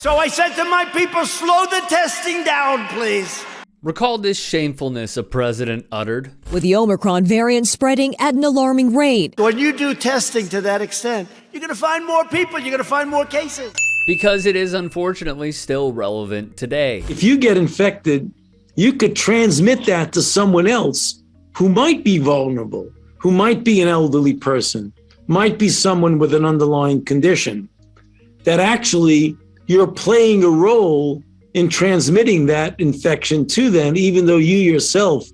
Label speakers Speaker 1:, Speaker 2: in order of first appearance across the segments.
Speaker 1: So I said to my people, slow the testing down, please.
Speaker 2: Recall this shamefulness a president uttered.
Speaker 3: With the Omicron variant spreading at an alarming rate.
Speaker 1: When you do testing to that extent, you're going to find more people, you're going to find more cases.
Speaker 2: Because it is unfortunately still relevant today.
Speaker 4: If you get infected, you could transmit that to someone else who might be vulnerable, who might be an elderly person, might be someone with an underlying condition, that actually you're playing a role in transmitting that infection to them, even though you yourself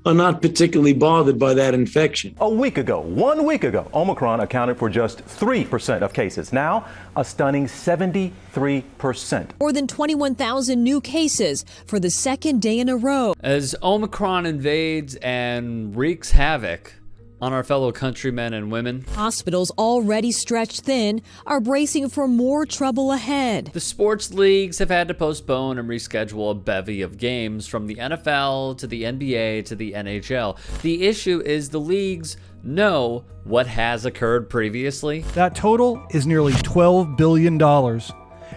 Speaker 4: are not particularly bothered by that infection.
Speaker 5: A week ago, 1 week ago, Omicron accounted for just 3% of cases. Now, a stunning 73%.
Speaker 3: More than 21,000 new cases for the second day in a row.
Speaker 2: As Omicron invades and wreaks havoc on our fellow countrymen and women,
Speaker 3: hospitals already stretched thin are bracing for more trouble ahead.
Speaker 2: The sports leagues have had to postpone and reschedule a bevy of games from the NFL to the NBA to the NHL. The issue is the leagues know what has occurred previously.
Speaker 6: That total is nearly $12 billion.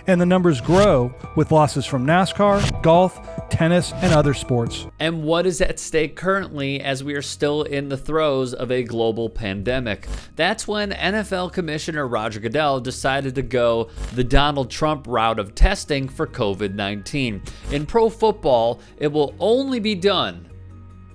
Speaker 6: And the numbers grow with losses from NASCAR, golf, tennis, and other sports.
Speaker 2: And what is at stake currently as we are still in the throes of a global pandemic? That's when NFL Commissioner Roger Goodell decided to go the Donald Trump route of testing for COVID-19. In pro football, it will only be done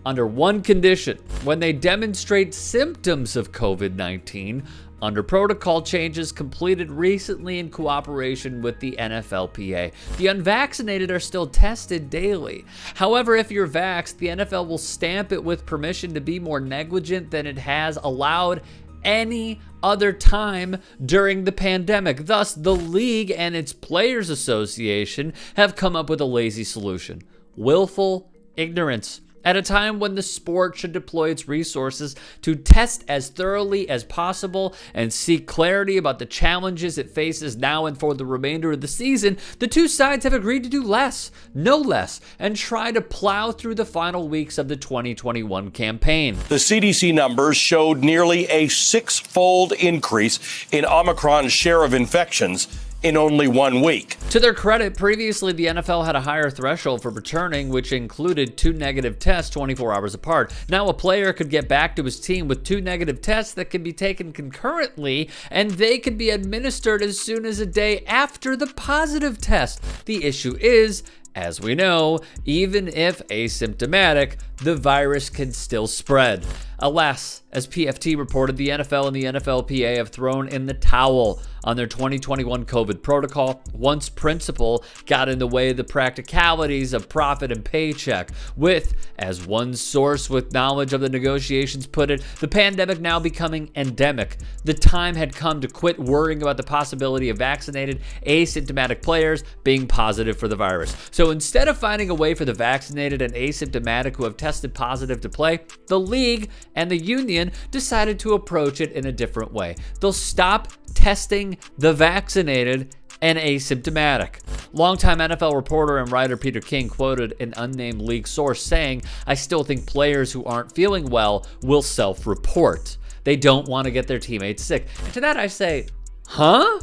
Speaker 2: under one condition: when they demonstrate symptoms of COVID-19 under protocol changes completed recently in cooperation with the NFLPA. The unvaccinated are still tested daily. However, if you're vaxxed, the NFL will stamp it with permission to be more negligent than it has allowed any other time during the pandemic. Thus, the league and its Players Association have come up with a lazy solution: willful ignorance. At a time when the sport should deploy its resources to test as thoroughly as possible and seek clarity about the challenges it faces now and for the remainder of the season, the two sides have agreed to do less, no less, and try to plow through the final weeks of the 2021 campaign.
Speaker 7: The CDC numbers showed nearly a six-fold increase in Omicron's share of infections in only 1 week.
Speaker 2: To their credit, previously the NFL had a higher threshold for returning, which included 2 negative tests 24 hours apart. Now a player could get back to his team with 2 negative tests that can be taken concurrently, and they could be administered as soon as a day after the positive test. The issue is, as we know, even if asymptomatic, the virus can still spread. Alas, as PFT reported, the NFL and the NFLPA have thrown in the towel on their 2021 COVID protocol once principle got in the way of the practicalities of profit and paycheck. With, as one source with knowledge of the negotiations put it, the pandemic now becoming endemic. The time had come to quit worrying about the possibility of vaccinated, asymptomatic players being positive for the virus. So instead of finding a way for the vaccinated and asymptomatic who have tested positive to play, the league and the union decided to approach it in a different way. They'll stop testing the vaccinated and asymptomatic. Longtime NFL reporter and writer Peter King quoted an unnamed league source saying, "I still think players who aren't feeling well will self-report. They don't want to get their teammates sick." And to that I say, huh?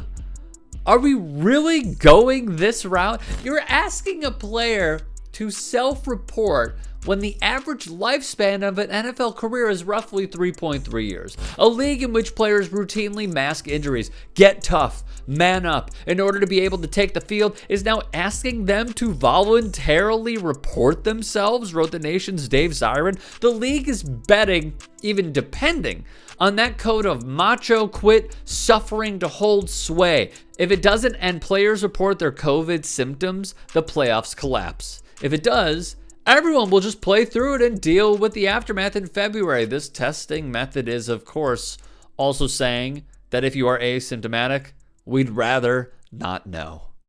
Speaker 2: Are we really going this route? You're asking a player to self-report when the average lifespan of an NFL career is roughly 3.3 years. A league in which players routinely mask injuries, get tough, man up in order to be able to take the field is now asking them to voluntarily report themselves, wrote the Nation's Dave Zirin. The league is betting, even depending on that code of macho quit suffering to hold sway. If it doesn't and players report their COVID symptoms, the playoffs collapse. If it does, everyone will just play through it and deal with the aftermath in February. This testing method is, of course, also saying that if you are asymptomatic, we'd rather not know.